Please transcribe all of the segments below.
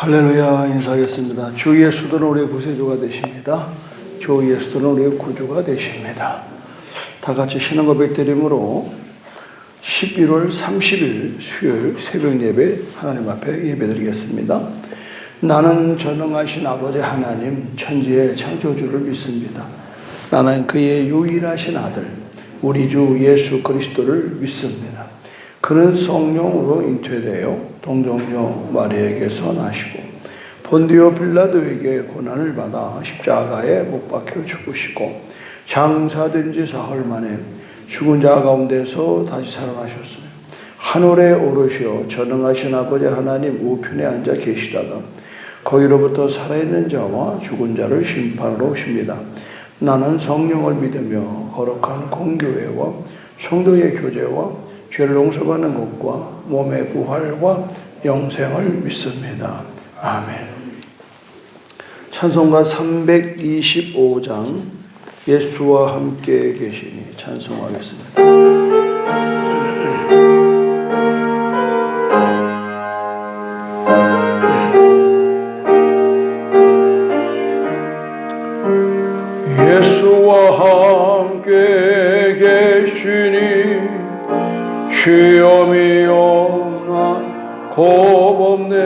할렐루야. 인사하겠습니다. 주 예수는 우리의 구세주가 되십니다. 주 예수는 우리의 구주가 되십니다. 다 같이 신앙 고백 드림으로 11월 30일 수요일 새벽 예배 하나님 앞에 예배 드리겠습니다. 나는 전능하신 아버지 하나님 천지의 창조주를 믿습니다. 나는 그의 유일하신 아들 우리 주 예수 그리스도를 믿습니다. 그는 성령으로 잉태되어 동정녀 마리아에게서 나시고 본디오 빌라도에게 고난을 받아 십자가에 못 박혀 죽으시고 장사된 지 사흘 만에 죽은 자 가운데서 다시 살아나셨으며 하늘에 오르시어 전능하신 아버지 하나님 우편에 앉아 계시다가 거기로부터 살아있는 자와 죽은 자를 심판하러 오십니다. 나는 성령을 믿으며 거룩한 공교회와 성도의 교제와 죄를 용서받는 것과 몸의 부활과 영생을 믿습니다. 아멘. 찬송가 325장 예수와 함께 계시니 찬송하겠습니다. 예수와 함께 계시니 시험이 없나 겁없네.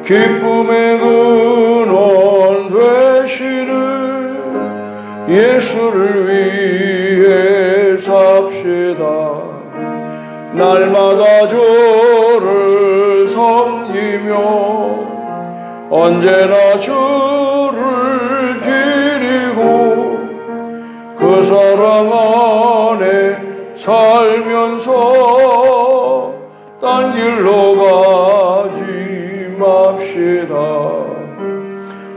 기쁨의 근원 되시는 예수를 위해 삽시다. 날마다 주를 섬기며 언제나 주를 기리고 그 사랑 안에 살면서 딴 길로 가지 맙시다.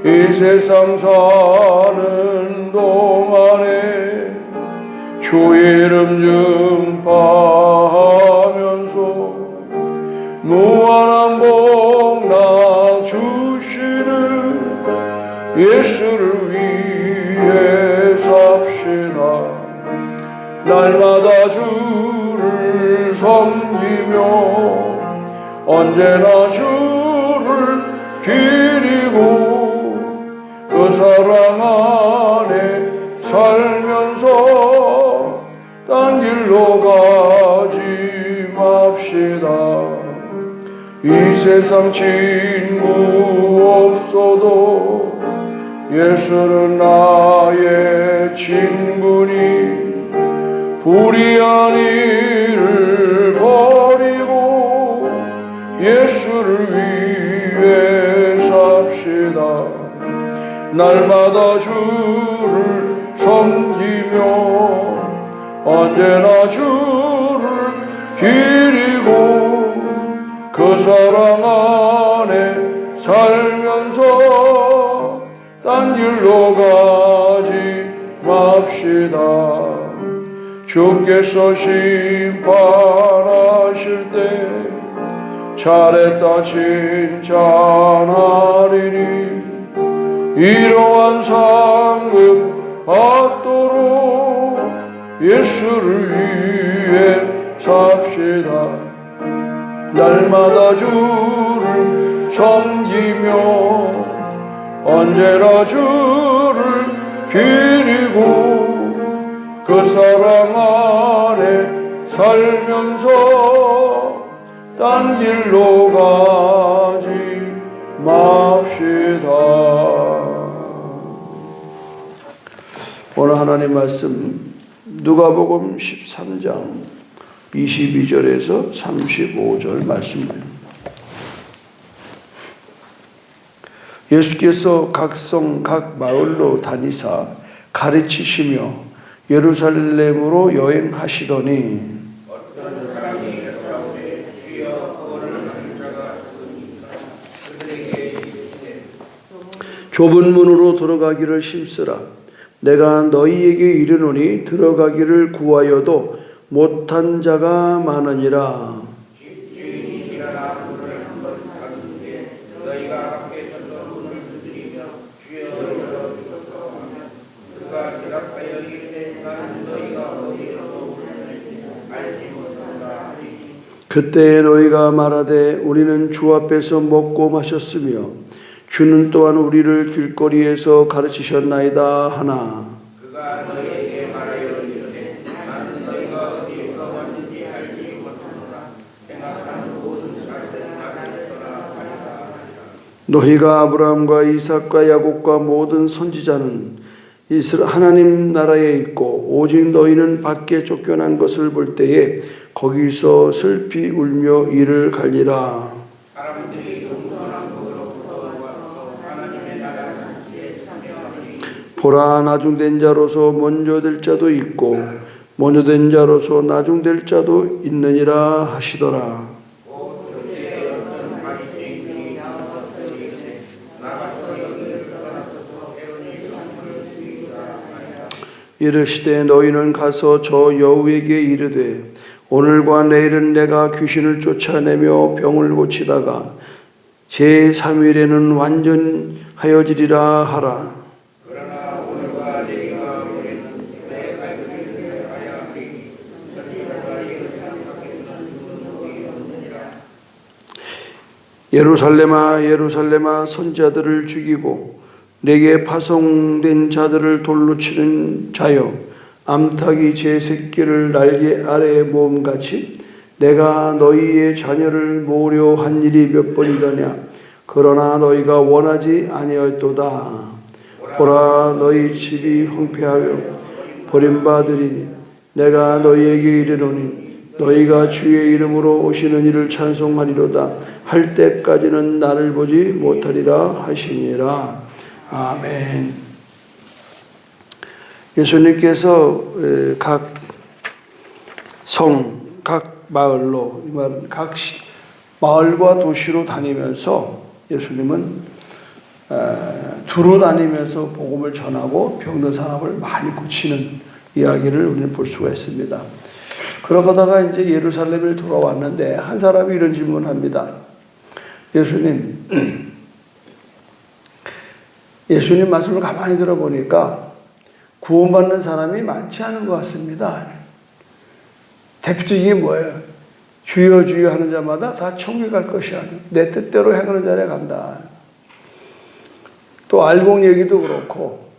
이 세상 사는 동안에 주 이름 증파하면서 무한한 복락 주시는 예수를 위해 삽시다. 날마다 주를 섬기며 언제나 주를 기리고 그 사랑 안에 살면서 딴 길로 가지 맙시다. 이 세상 친구 없어도 예수는 나의 친구니 불의한 일을 버리고 예수를 위해 삽시다. 날마다 주를 섬기며 언제나 주를 기리고 그 사랑 안에 살면서 딴 길로 가지 맙시다. 주께서 심판하실 때 잘했다 칭찬하리니 이러한 상급 받도록 예수를 위해 삽시다. 날마다 주를 섬기며 언제나 주를 기리고 그 사랑 안에 살면서 딴 길로 가지 맙시다. 오늘 하나님 말씀 누가복음 13장 22절에서 35절 말씀입니다. 예수께서 각 성 각 마을로 다니사 가르치시며 예루살렘으로 여행하시더니 어떤 사람이 여자오되 주여 구원을 하는 자가 누구니까 그들에게 이르시되 좁은 문으로 들어가기를 힘쓰라. 내가 너희에게 이르노니 들어가기를 구하여도 못한 자가 많으니라. 주인이 일어나 문을 한번 닫은데 너희가 밖에서도 문을 두드리며 주여 열어주소서 하면 그가 대답하여 이르되 나는 너희가 어디에서 오는지 알지 못한다 하리니 그때 너희가 말하되 우리는 주 앞에서 먹고 마셨으며 주는 또한 우리를 길거리에서 가르치셨나이다 하나. 그가 너희에게 말하여 이르되 나는 너희가 어디에서 왔는지 알지 못하노라. 생각하는 모든 자들은 나를 하리라. 너희가 아브라함과 이삭과 야곱과 모든 선지자는 하나님 나라에 있고 오직 너희는 밖에 쫓겨난 것을 볼 때에 거기서 슬피 울며 이를 갈리라. 사람들이 동서남북으로부터 와서 하나님의 나라 잔치에 참여하니 보라, 나중된 자로서 먼저 될 자도 있고 먼저 된 자로서 나중될 자도 있느니라 하시더라. 그때 어떤 바리새인들이 나와서 이르되 나가서 여기를 떠나서서 헤로니 성문을 죽이라 하니라. 이르시되 너희는 가서 저 여우에게 이르되 오늘과 내일은 내가 귀신을 쫓아내며 병을 고치다가 제3일에는 완전하여지리라 하라. 그러나 오늘과 내일과 우리는 내 발길을 하여 하리니 천지가 이를 생각하기는 죽은 놈이 없느니라. 예루살렘아 예루살렘아 선지자들을 죽이고 내게 파송된 자들을 돌로 치는 자여, 암탉이 제 새끼를 날개 아래에 모음같이 내가 너희의 자녀를 모으려 한 일이 몇 번이더냐. 그러나 너희가 원하지 아니하였도다. 보라, 너희 집이 황폐하여 버림받으리니 내가 너희에게 이르노니 너희가 주의 이름으로 오시는 이를 찬송하리로다 할 때까지는 나를 보지 못하리라 하시니라. 아멘. 예수님께서 각 성, 각 마을로, 이 말은 각 마을과 도시로 다니면서 예수님은 두루 다니면서 복음을 전하고 병든 사람을 많이 고치는 이야기를 우리는 볼 수가 있습니다. 그러다가 이제 예루살렘을 돌아왔는데 한 사람이 이런 질문을 합니다. 예수님 말씀을 가만히 들어보니까 구원받는 사람이 많지 않은 것 같습니다. 대표적인 게 뭐예요? 주여 주여 하는 자마다 다 천국에 갈 것이야. 내 뜻대로 행하는 자에 간다. 또 알곡 얘기도 그렇고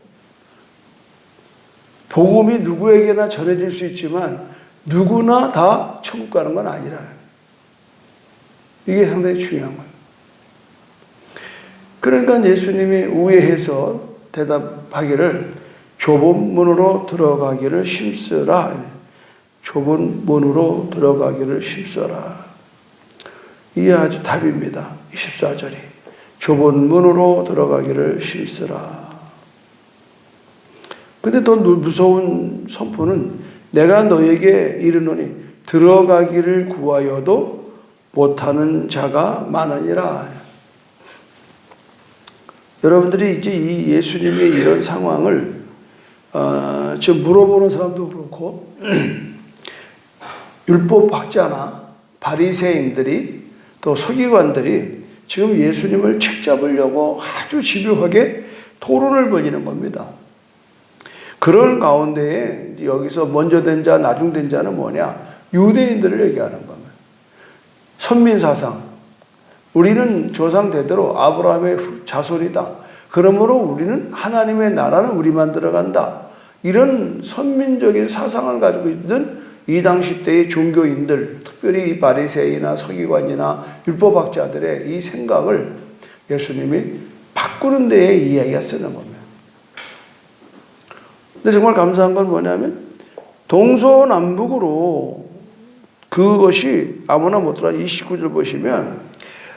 복음이 누구에게나 전해질 수 있지만 누구나 다 천국 가는 건 아니라. 이게 상당히 중요한 거예요. 그러니까 예수님이 우회해서 대답하기를 좁은 문으로 들어가기를 힘쓰라. 좁은 문으로 들어가기를 힘써라. 이게 아주 답입니다. 24절이. 좁은 문으로 들어가기를 힘쓰라. 근데 더 무서운 선포는 내가 너에게 이르노니 들어가기를 구하여도 못하는 자가 많으니라. 여러분들이 이제 이 예수님의 이런 상황을 지금 물어보는 사람도 그렇고 율법학자나 바리새인들이 또 서기관들이 지금 예수님을 책잡으려고 아주 집요하게 토론을 벌이는 겁니다. 그런 가운데에 여기서 먼저 된 자, 나중 된 자는 뭐냐? 유대인들을 얘기하는 겁니다. 선민사상. 우리는 조상 대대로 아브라함의 자손이다. 그러므로 우리는 하나님의 나라는 우리만 들어간다. 이런 선민적인 사상을 가지고 있는 이 당시 때의 종교인들, 특별히 이 바리새인이나 서기관이나 율법학자들의 이 생각을 예수님이 바꾸는 데에 이 이야기가 쓰는 겁니다. 근데 정말 감사한 건 뭐냐면 동서남북으로 그것이 아무나 못 들어. 29절 보시면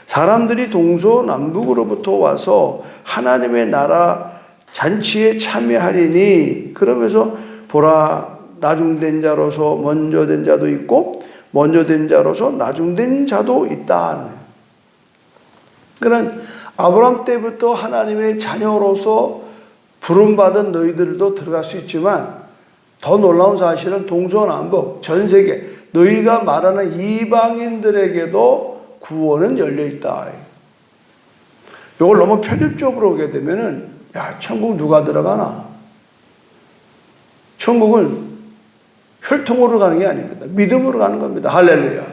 사람들이 동서남북으로부터 와서 하나님의 나라 잔치에 참여하리니, 그러면서 보라, 나중된 자로서 먼저 된 자도 있고 먼저 된 자로서 나중된 자도 있다. 그러니까 아브라함 때부터 하나님의 자녀로서 부름받은 너희들도 들어갈 수 있지만 더 놀라운 사실은 동서남북 전 세계 너희가 말하는 이방인들에게도 구원은 열려있다. 이걸 너무 편입적으로 오게 되면은, 야, 천국 누가 들어가나? 천국은 혈통으로 가는 게 아닙니다. 믿음으로 가는 겁니다. 할렐루야.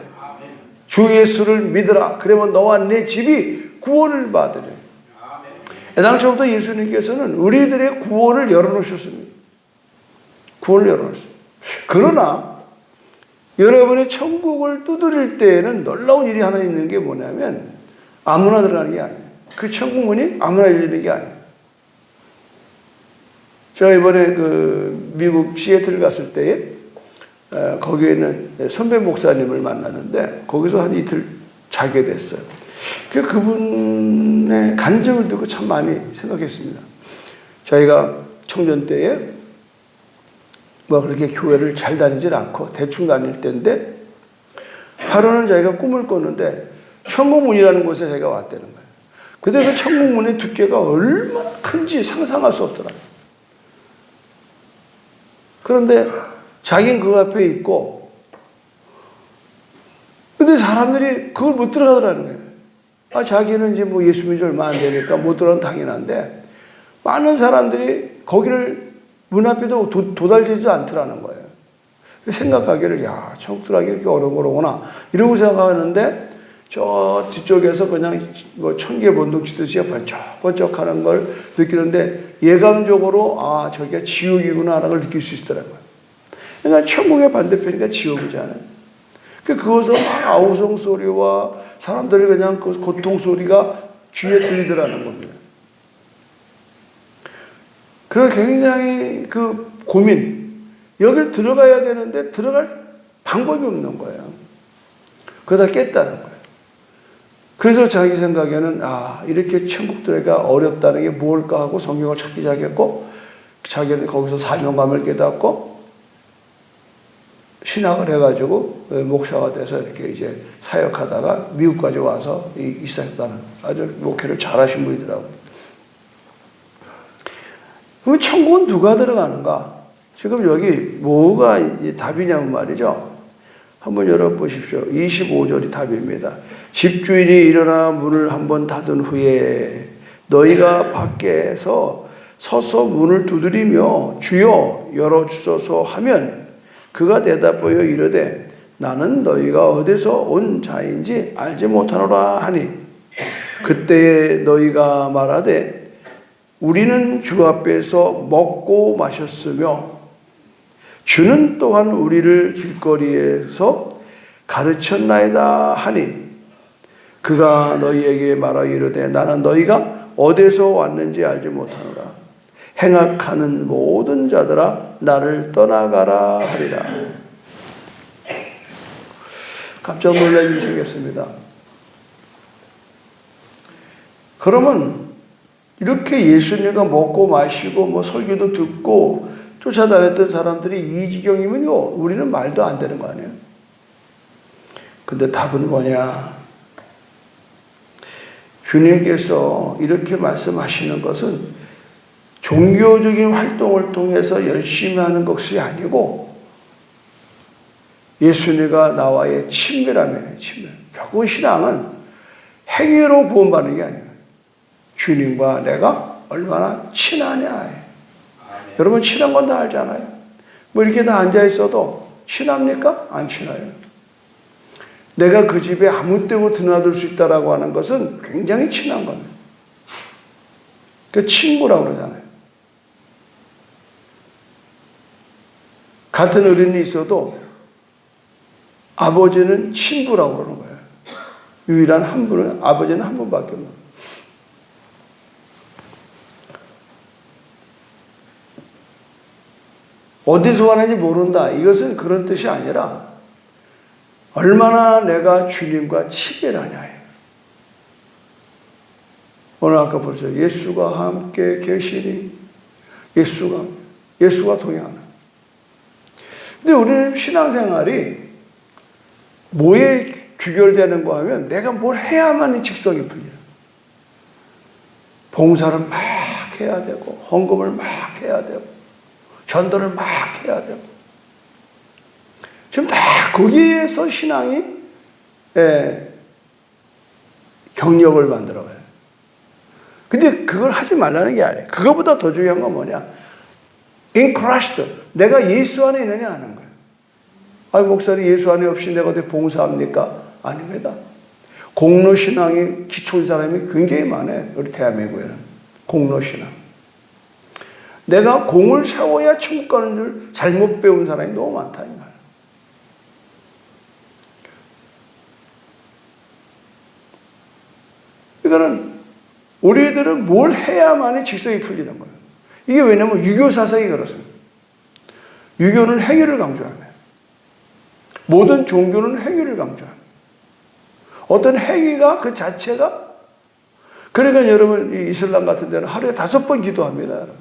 주 예수를 믿으라. 그러면 너와 내 집이 구원을 받으리. 애당초부터 예수님께서는 우리들의 구원을 열어놓으셨습니다. 구원을 열어놓으셨습니다. 그러나 여러분이 천국을 두드릴 때에는 놀라운 일이 하나 있는 게 뭐냐면 아무나 들어가는 게 아니에요. 그 천국 문이 아무나 열리는 게 아니에요. 제가 이번에 그 미국 시애틀 갔을 때에 거기에 있는 선배 목사님을 만났는데 거기서 한 이틀 자게 됐어요. 그분의 간증을 듣고 참 많이 생각했습니다. 자기가 청년 때에 뭐 그렇게 교회를 잘 다니질 않고 대충 다닐 때인데 하루는 자기가 꿈을 꿨는데 천국문이라는 곳에 자기가 왔다는 거예요. 근데 그 천국문의 두께가 얼마나 큰지 상상할 수 없더라고요. 그런데 자기는 그 앞에 있고 근데 사람들이 그걸 못 들어가더라는 거예요. 자기는 이제 뭐 예수 믿은 지 얼마 안 되니까 못 들어가는 당연한데 많은 사람들이 거기를 문 앞에도 도달되지도 않더라는 거예요. 생각하기를 야 천국 들어가기 이렇게 어려운 거로구나 이러고 생각하는데 저 뒤쪽에서 그냥 뭐 천개 번동 치듯이 번쩍번쩍하는 걸 느끼는데 예감적으로 저기가 지옥이구나 라는 걸 느낄 수 있더라고요. 그러니까 천국의 반대편이니까 지옥이잖아요. 그것은 아우성 소리와 사람들이 그냥 그 고통 소리가 귀에 들리더라는 겁니다. 그래서 굉장히 그 고민, 여길 들어가야 되는데 들어갈 방법이 없는 거예요. 그러다 깼다는 거예요. 그래서 자기 생각에는 이렇게 천국 들어가기가 어렵다는 게 뭘까 하고 성경을 찾기 시작했고 자기는 거기서 사명감을 깨닫고 신학을 해가지고 목사가 돼서 이렇게 이제 사역하다가 미국까지 와서 이사했다는 아주 목회를 잘하신 분이더라고요. 그럼 천국은 누가 들어가는가? 지금 여기 뭐가 답이냐면 말이죠. 한번 열어보십시오. 25절이 답입니다. 집주인이 일어나 문을 한번 닫은 후에 너희가 밖에서 서서 문을 두드리며 주여 열어주소서 하면 그가 대답하여 이르되 나는 너희가 어디서 온 자인지 알지 못하노라 하니 그때에 너희가 말하되 우리는 주 앞에서 먹고 마셨으며 주는 또한 우리를 길거리에서 가르쳤나이다 하니 그가 너희에게 말하여 이르되 나는 너희가 어디서 왔는지 알지 못하노라. 행악하는 모든 자들아 나를 떠나가라 하리라. 깜짝 놀라주시겠습니다. 그러면 이렇게 예수님과 먹고 마시고 뭐 설교도 듣고 쫓아다녔던 사람들이 이 지경이면요 우리는 말도 안 되는 거 아니에요. 근데 답은 뭐냐? 주님께서 이렇게 말씀하시는 것은 종교적인 활동을 통해서 열심히 하는 것이 아니고 예수님과 나와의 친밀함이에요. 친밀. 결국 신앙은 행위로 구원받는 게 아니에요. 주님과 내가 얼마나 친하냐. 여러분 친한 건 다 알잖아요. 뭐 이렇게 다 앉아 있어도 친합니까? 안 친해요. 내가 그 집에 아무 때고 드나들 수 있다라고 하는 것은 굉장히 친한 겁니다. 그 친구라고 그러잖아요. 같은 어른이 있어도 아버지는 친구라고 그러는 거예요. 유일한 한 분은 아버지는 한 분밖에 없는 거예요. 어디서 왔는지 모른다. 이것은 그런 뜻이 아니라 얼마나 내가 주님과 친밀하냐예요. 오늘 아까 보죠. 예수가 함께 계시니 예수가 동행하는. 근데 우리는 신앙생활이 뭐에 귀결되는 거 하면 내가 뭘 해야만 이 직성이 풀려요. 봉사를 막 해야 되고 헌금을 막 해야 되고 전도를 막 해야 되고 지금 다 거기에서 신앙이 경력을 만들어가요. 근데 그걸 하지 말라는 게 아니에요. 그거보다 더 중요한 건 뭐냐? In Christ. 내가 예수 안에 있느냐 하는 거예요. 목사님 예수 안에 없이 내가 어떻게 봉사합니까? 아닙니다. 공로신앙이 기초인 사람이 굉장히 많아요. 우리 대한민국에는. 공로신앙. 내가 공을 세워야 천국 가는 줄 잘못 배운 사람이 너무 많다, 이 말. 이거는 우리들은 뭘 해야만이 직성이 풀리는 거예요. 이게 왜냐면 유교 사상이 그렇습니다. 유교는 행위를 강조합니다. 모든 종교는 행위를 강조합니다. 어떤 행위가 그 자체가, 그러니까 여러분 이 이슬람 같은 데는 하루에 5번 기도합니다. 여러분.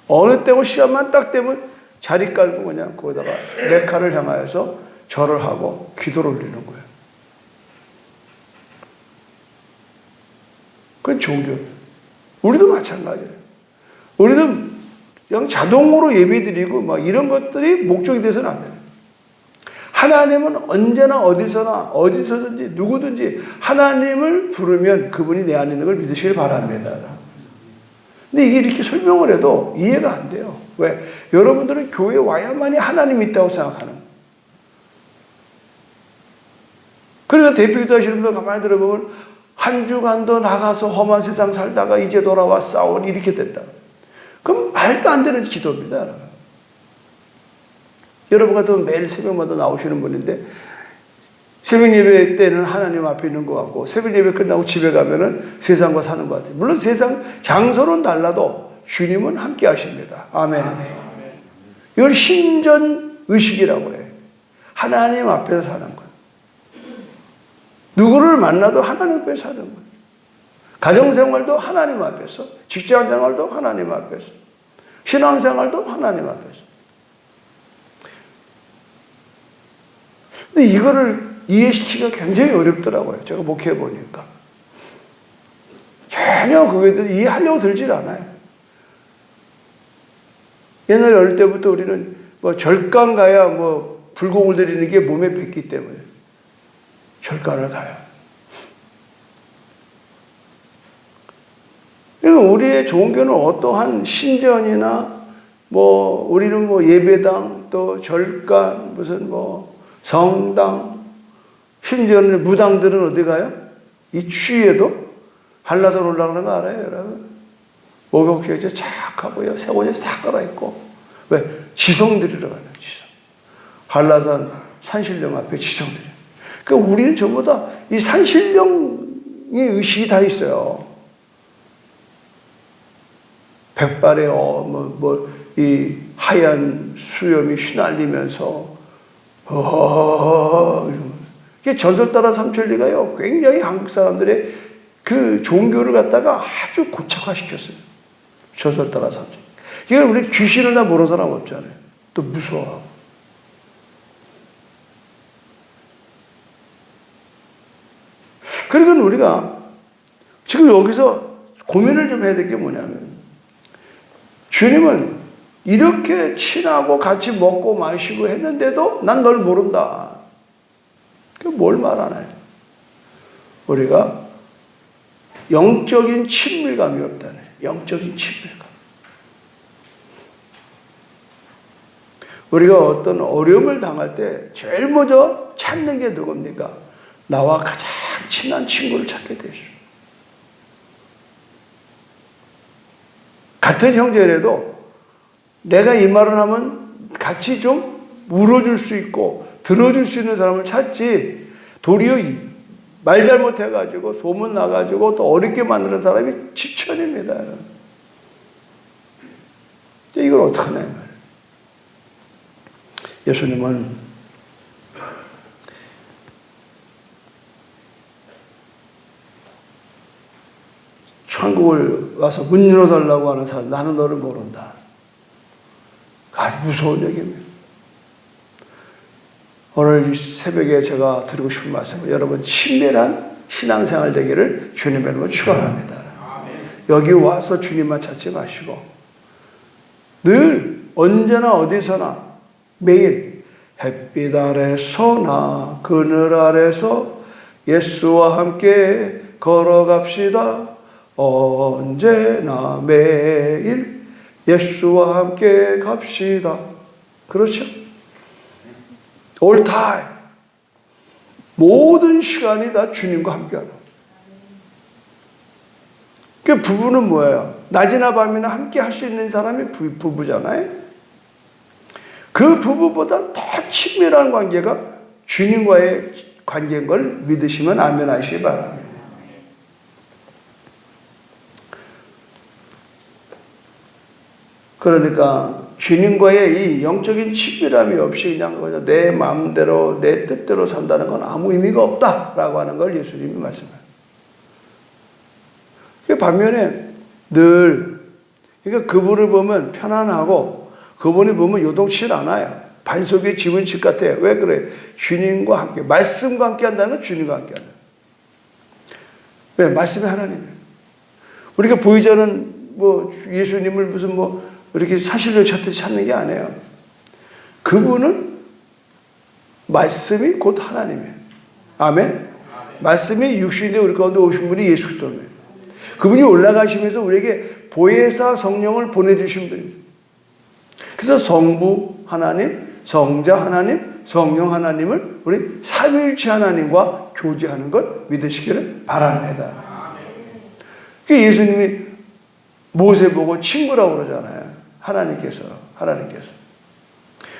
어느 때고 시간만 딱 되면 자리 깔고 그냥 거기다가 메카를 향하여서 절을 하고 기도를 올리는 거예요. 그건 종교. 우리도 마찬가지예요. 우리도 그냥 자동으로 예배드리고 막 이런 것들이 목적이 돼서는 안 돼요. 하나님은 언제나 어디서나 어디서든지 누구든지 하나님을 부르면 그분이 내 안에 있는 걸 믿으시길 바랍니다. 근데 이게 이렇게 설명을 해도 이해가 안 돼요. 왜? 여러분들은 교회에 와야만이 하나님이 있다고 생각하는. 그러니까 대표기도 하시는 분들 가만히 들어보면 한 주간도 나가서 험한 세상 살다가 이제 돌아와 싸우니 이렇게 됐다. 그럼 말도 안 되는 기도입니다. 여러분 같으면 매일 새벽마다 나오시는 분인데 새벽 예배 때는 하나님 앞에 있는 것 같고 새벽 예배 끝나고 집에 가면은 세상과 사는 것 같아요. 물론 세상 장소는 달라도 주님은 함께 하십니다. 아멘. 이걸 신전 의식이라고 해요. 하나님 앞에서 사는 거예요. 누구를 만나도 하나님 앞에 사는 거예요. 가정생활도 하나님 앞에서, 직장생활도 하나님 앞에서, 신앙생활도 하나님 앞에서. 근데 이거를 이해시키기가 굉장히 어렵더라고요. 제가 목회해 보니까. 전혀 그게 이해하려고 들질 않아요. 옛날에 어릴 때부터 우리는 뭐 절간 가야 뭐 불공을 드리는 게 몸에 뱄기 때문에 절간을 가요. 그러니까 우리의 종교는 어떠한 신전이나 뭐 우리는 뭐 예배당 또 절간 무슨 뭐 성당 심지어는 무당들은 어디 가요? 이 추위에도 한라산 올라가는 거 알아요, 여러분? 목욕제에 착 하고요, 새옷에 다 갈아입고. 왜? 지성 드리러 가요, 지성. 한라산 산신령 앞에 지성 드려요. 그러니까 우리는 전부 다 이 산신령의 의식이 다 있어요. 백발의 이 하얀 수염이 휘날리면서 이게 전설 따라 삼천리가요. 굉장히 한국 사람들의 그 종교를 갖다가 아주 고착화시켰어요. 전설 따라 삼천리. 이게 우리 귀신을 다 모르는 사람 없잖아요. 또 무서워하고. 그러니까 우리가 지금 여기서 고민을 좀 해야 될 게 뭐냐면 주님은 이렇게 친하고 같이 먹고 마시고 했는데도 난 널 모른다. 뭘 말하나요? 우리가 영적인 친밀감이 없다네. 영적인 친밀감. 우리가 어떤 어려움을 당할 때 제일 먼저 찾는 게 누굽니까? 나와 가장 친한 친구를 찾게 되죠. 같은 형제라도 내가 이 말을 하면 같이 좀 울어줄 수 있고 들어줄 수 있는 사람을 찾지, 도리어 말 잘못해가지고 소문 나가지고 또 어렵게 만드는 사람이 지천입니다. 이걸 어떡하냐. 예수님은 천국을 와서 문 열어달라고 하는 사람, 나는 너를 모른다. 아주 무서운 얘기입니다. 오늘 새벽에 제가 드리고 싶은 말씀은 여러분 친밀한 신앙생활 되기를 주님의 이름으로 축원합니다. 여기 와서 주님만 찾지 마시고 늘 언제나 어디서나 매일 햇빛 아래서나 그늘 아래서 예수와 함께 걸어갑시다. 언제나 매일 예수와 함께 갑시다. 그렇죠? All time. 모든 시간이 다 주님과 함께하는. 그 부부는 뭐예요? 낮이나 밤이나 함께 할 수 있는 사람이 부부잖아요. 그 부부보다 더 친밀한 관계가 주님과의 관계인 걸 믿으시면 아멘 하시기 바랍니다. 그러니까 주님과의 이 영적인 친밀함이 없이 그냥 내 마음대로 내 뜻대로 산다는 건 아무 의미가 없다라고 하는 걸 예수님이 말씀해요. 반면에 늘 그러니까 그분을 보면 편안하고 그분이 보면 요동치 않아요. 반석의 집은 집 같아요. 왜 그래? 주님과 함께 말씀과 함께 한다는 건 주님과 함께 한다. 왜? 말씀이 하나님이에요. 우리가 보이지 않는 뭐 예수님을 무슨 뭐 이렇게 사실을 찾는 게 아니에요. 그분은 말씀이 곧 하나님이에요. 아멘. 말씀이 육신에 우리 가운데 오신 분이 예수 그리스도예요. 그분이 올라가시면서 우리에게 보혜사 성령을 보내주신 분입니다. 그래서 성부 하나님, 성자 하나님, 성령 하나님을 우리 삼위일체 하나님과 교제하는 걸 믿으시기를 바랍니다. 예수님이 모세 보고 친구라고 그러잖아요. 하나님께서.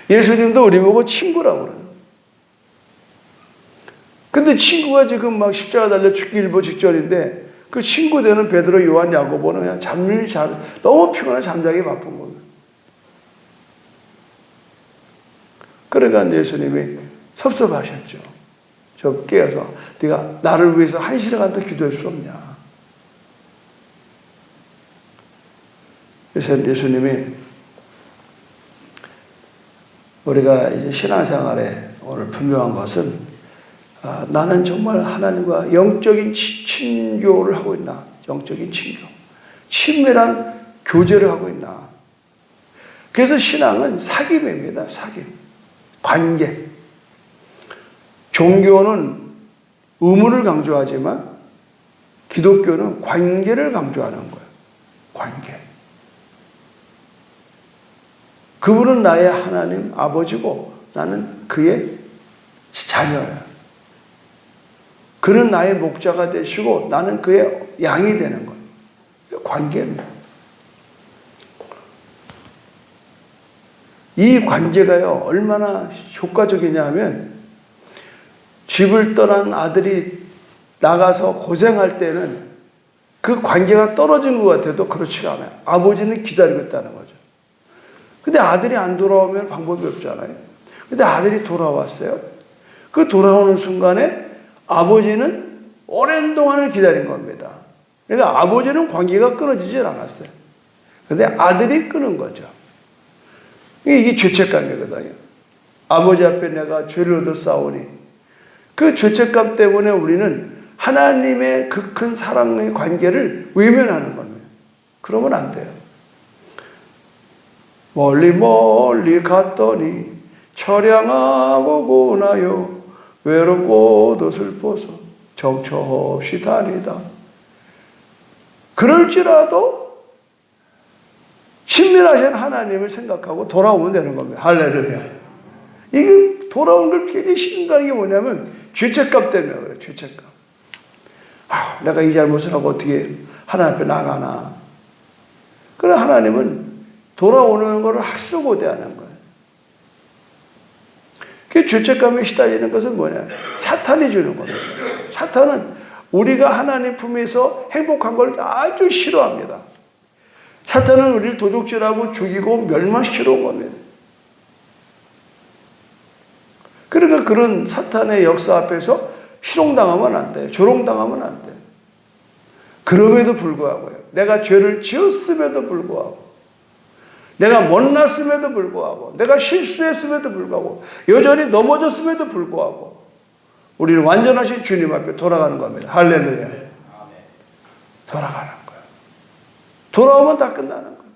예수님도 우리 보고 친구라고 그래요. 근데 친구가 지금 막 십자가 달려 죽기 일보 직전인데 그 친구 되는 베드로, 요한, 야고보는 그냥 너무 피곤해 잠자기 바쁜 거예요. 그러니까 예수님이 섭섭하셨죠. 저 깨어서 네가 나를 위해서 1시간 더 기도할 수 없냐. 그래서 예수님이 우리가 이제 신앙생활에 오늘 분명한 것은 나는 정말 하나님과 영적인 친교를 하고 있나? 영적인 친교. 친밀한 교제를 하고 있나? 그래서 신앙은 사귐입니다. 사귐. 관계. 종교는 의무를 강조하지만 기독교는 관계를 강조하는 거예요. 관계. 그분은 나의 하나님 아버지고 나는 그의 자녀야. 그는 나의 목자가 되시고 나는 그의 양이 되는 거예요. 관계입니다. 이 관계가요, 얼마나 효과적이냐 하면 집을 떠난 아들이 나가서 고생할 때는 그 관계가 떨어진 것 같아도 그렇지가 않아요. 아버지는 기다리고 있다는 거죠. 근데 아들이 안 돌아오면 방법이 없잖아요. 근데 아들이 돌아왔어요. 그 돌아오는 순간에 아버지는 오랜 동안을 기다린 겁니다. 그러니까 아버지는 관계가 끊어지질 않았어요. 근데 아들이 끊은 거죠. 이게 죄책감이거든요. 아버지 앞에 내가 죄를 얻어 싸우니 그 죄책감 때문에 우리는 하나님의 그 큰 사랑의 관계를 외면하는 겁니다. 그러면 안 돼요. 멀리 멀리 갔더니 처량하고 고나요 외롭고도 슬퍼서 정처 없이 다니다. 그럴지라도 친밀하신 하나님을 생각하고 돌아오면 되는 겁니다. 할렐루야. 이게 돌아온 걸 굉장히 심각한 게 뭐냐면 죄책감 때문에 그래요. 죄책감. 내가 이 잘못을 하고 어떻게 하나님 앞에 나가나. 그래 하나님은 돌아오는 것을 학수고대하는 거예요. 그 죄책감에 시달리는 것은 뭐냐? 사탄이 주는 겁니다. 사탄은 우리가 하나님 품에서 행복한 걸 아주 싫어합니다. 사탄은 우리를 도둑질하고 죽이고 멸망시키러 온 겁니다. 그러니까 그런 사탄의 역사 앞에서 희롱당하면 안 돼요. 조롱당하면 안 돼요. 그럼에도 불구하고요. 내가 죄를 지었음에도 불구하고 내가 못났음에도 불구하고 내가 실수했음에도 불구하고 여전히 넘어졌음에도 불구하고 우리는 완전하신 주님 앞에 돌아가는 겁니다. 할렐루야. 돌아가는 거예요. 돌아오면 다 끝나는 거예요.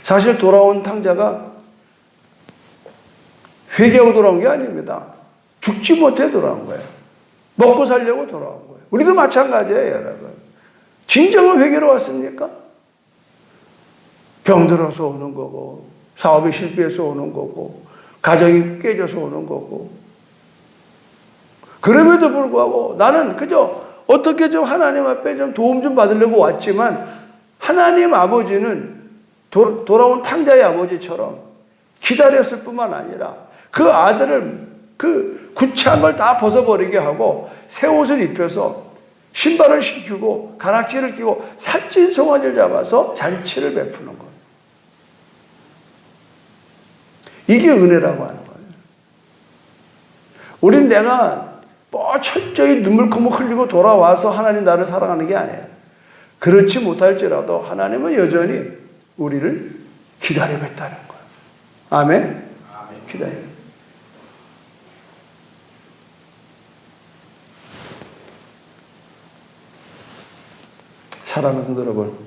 사실 돌아온 탕자가 회개하고 돌아온 게 아닙니다. 죽지 못해 돌아온 거예요. 먹고 살려고 돌아온 거예요. 우리도 마찬가지예요, 여러분. 진정한 회개로 왔습니까? 병들어서 오는 거고, 사업이 실패해서 오는 거고, 가정이 깨져서 오는 거고, 그럼에도 불구하고 나는 그저 어떻게 좀 하나님 앞에 좀 도움 좀 받으려고 왔지만 하나님 아버지는 돌아온 탕자의 아버지처럼 기다렸을 뿐만 아니라 그 아들을 그 구차한 걸 다 벗어버리게 하고 새 옷을 입혀서 신발을 신기고 가락지를 끼고 살찐 송아지를 잡아서 잔치를 베푸는 거예요. 이게 은혜라고 하는 거예요. 우린 내가 뭐 철저히 눈물커물 흘리고 돌아와서 하나님 나를 사랑하는 게 아니에요. 그렇지 못할지라도 하나님은 여전히 우리를 기다리고 있다는 거예요. 아멘? 기다려요. 사랑하는 여러분,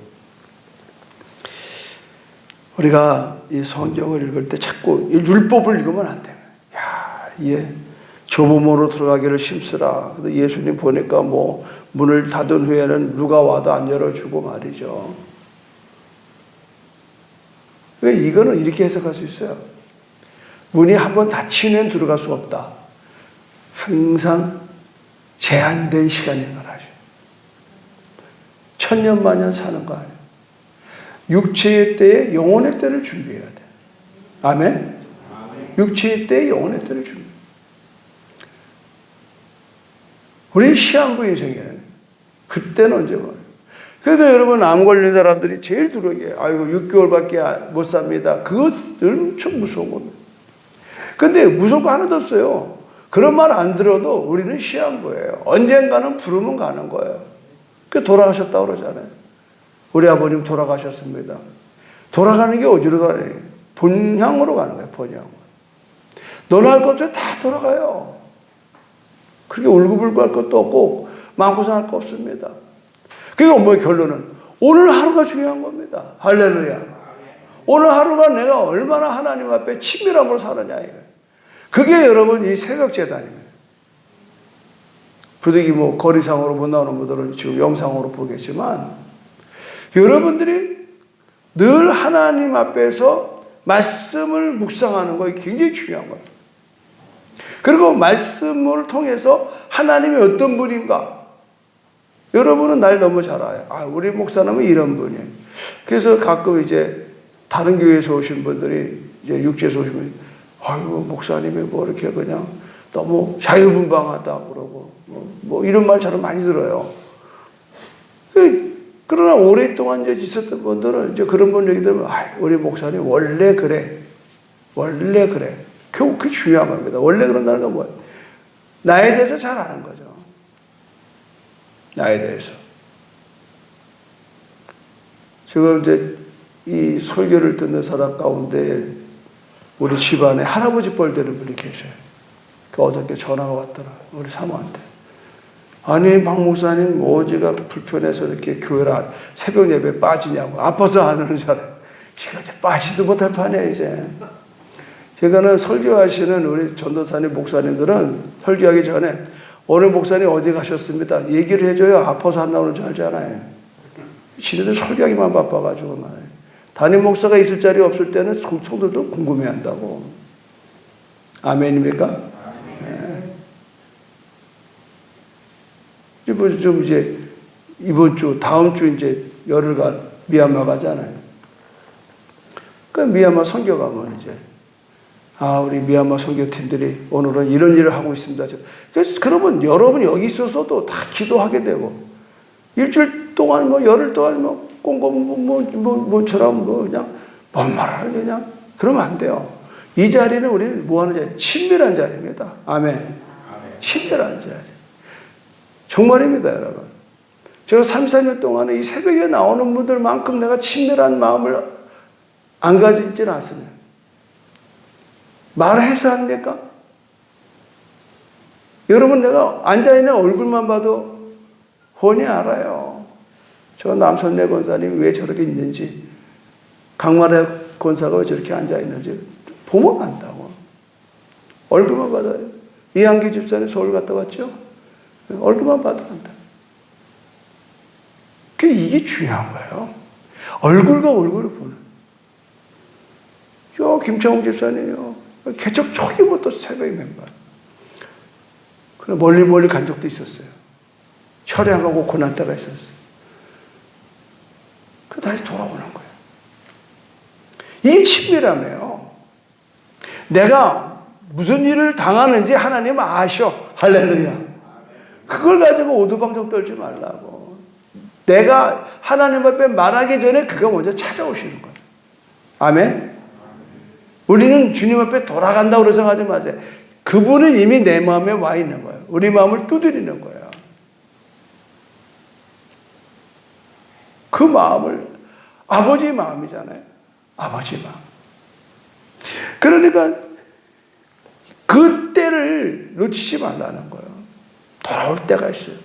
우리가 이 성경을 읽을 때 자꾸 이 율법을 읽으면 안 돼요. 야, 예, 조부모로 들어가기를 힘쓰라. 그래서 예수님 보니까 뭐 문을 닫은 후에는 누가 와도 안 열어주고 말이죠. 왜 이거는 이렇게 해석할 수 있어요. 문이 한번 닫히면 들어갈 수 없다. 항상 제한된 시간인 걸 아죠. 천년만년 사는 거 아니에요. 육체의 때에 영혼의 때를 준비해야 돼. 아멘? 육체의 때에 영혼의 때를 준비해. 우리 시한부 인생에는 그때는 언제 말이에요. 그래도 여러분 암 걸린 사람들이 제일 두려워해요. 아이고 6개월밖에 못 삽니다. 그것은 엄청 무서운 겁니다. 근데 무서운 거 하나도 없어요. 그런 말 안 들어도 우리는 시한부예요. 언젠가는 부르면 가는 거예요. 그 돌아가셨다고 그러잖아요. 우리 아버님 돌아가셨습니다. 돌아가는 게 어디로 가요? 본향으로 가는 거예요. 본향으로. 너나 할 것도 다 돌아가요. 그렇게 울고불고 할 것도 없고 마음고생할 거 없습니다. 그러니까 뭐 결론은 오늘 하루가 중요한 겁니다. 할렐루야. 오늘 하루가 내가 얼마나 하나님 앞에 친밀함으로 사느냐 이거예요. 그게 여러분 이 새벽 제단입니다. 부득이 뭐 거리상으로 못 나오는 분들은 지금 영상으로 보겠지만 여러분들이 늘 하나님 앞에서 말씀을 묵상하는 거 굉장히 중요한 거예요. 그리고 말씀을 통해서 하나님이 어떤 분인가 여러분은 날 너무 잘 알아요. 아, 우리 목사님은 이런 분이에요. 그래서 가끔 이제 다른 교회에서 오신 분들이 이제 육지에서 오신 분이 아이고 목사님이 뭐 이렇게 그냥 너무 자유분방하다 그러고 뭐 이런 말 저는 많이 들어요. 그러나 오랫동안 이제 있었던 분들은 이제 그런 분 얘기 들으면 아, 우리 목사님 원래 그래. 원래 그래. 그게 중요한 겁니다. 원래 그런다는 건 뭐예요? 나에 대해서 잘 아는 거죠. 나에 대해서. 지금 이제 이 설교를 듣는 사람 가운데 우리 집안에 할아버지 뻘 되는 분이 계셔요. 그 어저께 전화가 왔더라. 우리 사모한테. 아니 박 목사님 어제가 불편해서 이렇게 교회를 새벽 예배 빠지냐고. 아파서 안 오는 줄 알아요. 제가 이제 빠지도 못할 판이야 이제. 제가는 설교하시는 우리 전도사님 목사님들은 설교하기 전에 오늘 목사님 어디 가셨습니다. 얘기를 해줘요. 아파서 안 나오는 줄 알잖아요. 지네들 설교하기만 바빠가지고 말이에요. 담임 목사가 있을 자리 없을 때는 성도들도 궁금해한다고. 아멘입니까? 네. 좀 이제 이번 주 다음 주 이제 열흘간 미얀마 가잖아요. 그 미얀마 선교 가면 이제 아 우리 미얀마 선교팀들이 오늘은 이런 일을 하고 있습니다. 그래서 그러면 여러분 여기 있어서도 다 기도하게 되고 일주일 동안 뭐 열흘 동안 뭐 꼼꼼 그냥 뭔 말을 그냥 그러면 안 돼요. 이 자리는 우리는 뭐 하는 자리? 친밀한 자리입니다. 아멘. 친밀한 자리. 정말입니다, 여러분. 제가 3, 4년 동안에 이 새벽에 나오는 분들만큼 내가 친밀한 마음을 안 가지지는 않습니다. 말해서 합니까? 여러분 내가 앉아있는 얼굴만 봐도 훤히 알아요. 저 남선래 권사님이 왜 저렇게 있는지 강만래 권사가 왜 저렇게 앉아있는지 보면 안다고. 얼굴만 봐도 이한기 집사님 서울 갔다 왔죠? 얼굴만 봐도 안다. 이게 중요한 거예요. 얼굴과 얼굴을 보는. 김창훈 집사님이요. 개척 초기부터 새벽에 멤버. 멀리 멀리 간 적도 있었어요. 혈액하고 고난 때가 있었어요. 그 다시 돌아오는 거예요. 이 친밀함이에요. 내가 무슨 일을 당하는지 하나님 아셔. 할렐루야. 그걸 가지고 오두방정 떨지 말라고. 내가 하나님 앞에 말하기 전에 그가 먼저 찾아오시는 거예요. 아멘. 우리는 주님 앞에 돌아간다고 생각하지 마세요. 그분은 이미 내 마음에 와 있는 거예요. 우리 마음을 두드리는 거예요. 그 마음을, 아버지 마음이잖아요. 아버지 마음. 그러니까 그 때를 놓치지 말라는 거예요. 돌아올 때가 있어요.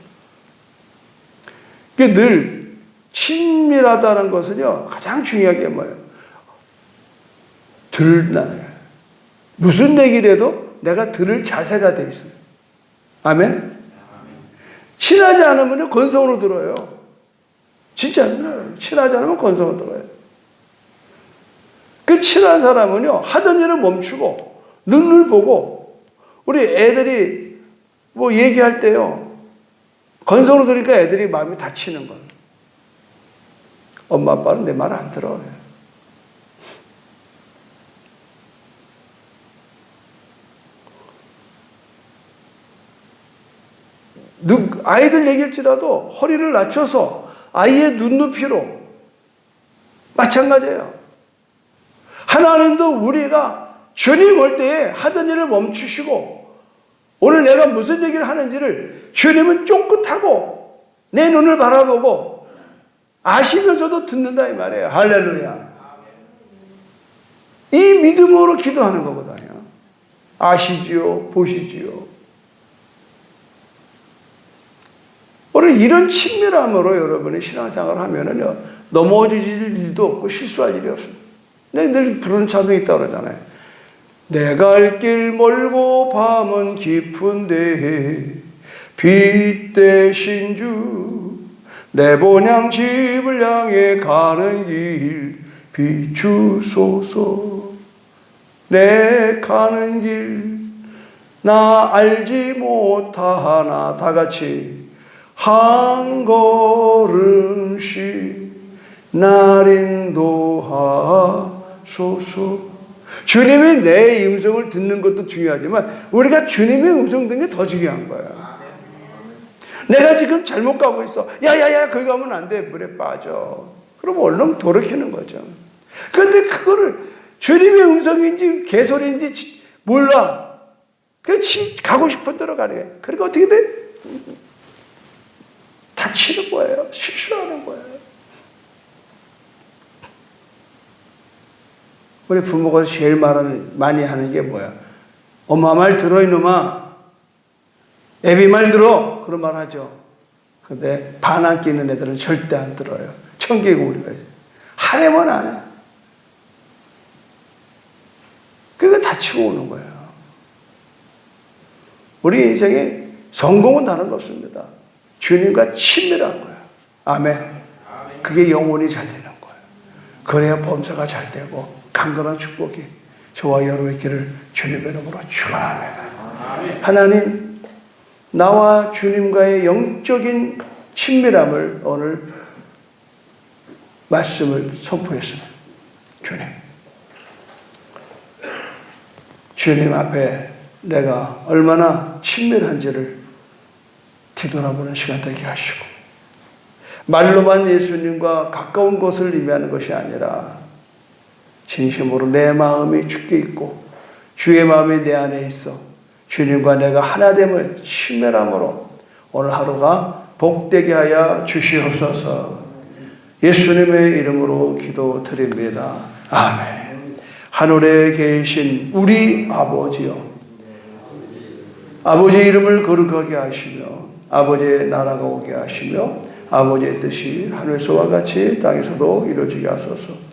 늘 친밀하다는 것은요, 가장 중요한 게 뭐예요? 들나요. 무슨 얘기를 해도 내가 들을 자세가 돼 있어요. 아멘? 친하지 않으면 건성으로 들어요. 진짜 친하지 않으면 건성으로 들어요. 그 친한 사람은요, 하던 일을 멈추고 눈을 보고, 우리 애들이 뭐 얘기할 때요, 건성으로 들으니까 애들이 마음이 다치는 거예요. 엄마 아빠는 내 말 안 들어요. 아이들 얘기일지라도 허리를 낮춰서 아이의 눈높이로, 마찬가지예요. 하나님도 우리가 주님 올 때에 하던 일을 멈추시고, 오늘 내가 무슨 얘기를 하는지를 주님은 쫑긋하고 내 눈을 바라보고 아시면서도 듣는다 이 말이에요. 할렐루야. 이 믿음으로 기도하는 거거든요. 아시지요, 보시지요. 오늘 이런 친밀함으로 여러분이 신앙생활을 하면은요, 넘어질 일도 없고 실수할 일이 없어요. 내가 늘 부르는 찬송이 있다고 그러잖아요. 내 갈 길 멀고 밤은 깊은데 빛 대신 주, 내 본향 집을 향해 가는 길 비추소서. 내 가는 길 나 알지 못하나, 다 같이 한 걸음씩 날 인도하소서. 주님이 내 음성을 듣는 것도 중요하지만 우리가 주님의 음성 듣는 게 더 중요한 거야. 내가 지금 잘못 가고 있어. 야야야, 거기 가면 안 돼. 물에 빠져. 그럼 얼른 돌이키는 거죠. 그런데 그거를 주님의 음성인지 개소리인지 몰라. 그냥 가고 싶은 대로 가는 거야. 그러니까 어떻게 돼? 다치는 거예요. 실수하는 거예요. 우리 부모가 제일 많이 하는 게 뭐야? 엄마 말 들어, 이놈아. 애비 말 들어. 그런 말 하죠. 근데 반항 끼는 애들은 절대 안 들어요. 청개구 우리가. 하려면 안 해. 그거 다치고 오는 거예요. 우리 인생에 성공은 다른 거 없습니다. 주님과 친밀한 거예요. 아멘. 그게 영혼이 잘 되는 거예요. 그래야 범사가 잘 되고 강건한 축복이 저와 여러분의 길을 주님의 이름으로 축원합니다. 하나님, 나와 주님과의 영적인 친밀함을 오늘 말씀을 선포했습니다. 주님 앞에 내가 얼마나 친밀한지를 뒤돌아보는 시간 되게 하시고, 말로만 예수님과 가까운 것을 의미하는 것이 아니라 진심으로 내 마음이 주께 있고 주의 마음이 내 안에 있어 주님과 내가 하나됨을 친밀함으로 오늘 하루가 복되게 하여 주시옵소서. 예수님의 이름으로 기도드립니다. 아멘. 하늘에 계신 우리 아버지여, 아버지의 이름을 거룩하게 하시며 아버지의 나라가 오게 하시며 아버지의 뜻이 하늘에서와 같이 땅에서도 이루어지게 하소서.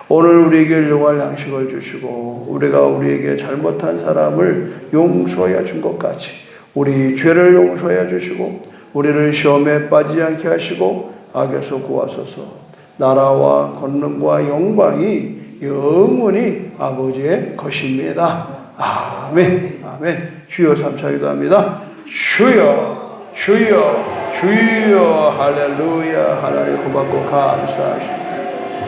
오늘 우리에게 일용할 양식을 주시고 우리가 우리에게 잘못한 사람을 용서해 준 것 같이 우리 죄를 용서해 주시고 우리를 시험에 빠지지 않게 하시고 악에서 구하소서. 나라와 권능과 영광이 영원히 아버지의 것입니다. 아멘. 아멘. 주여 삼차 기도합니다. 주여 주여 주여 할렐루야. 하나님 고맙고 감사하십니다.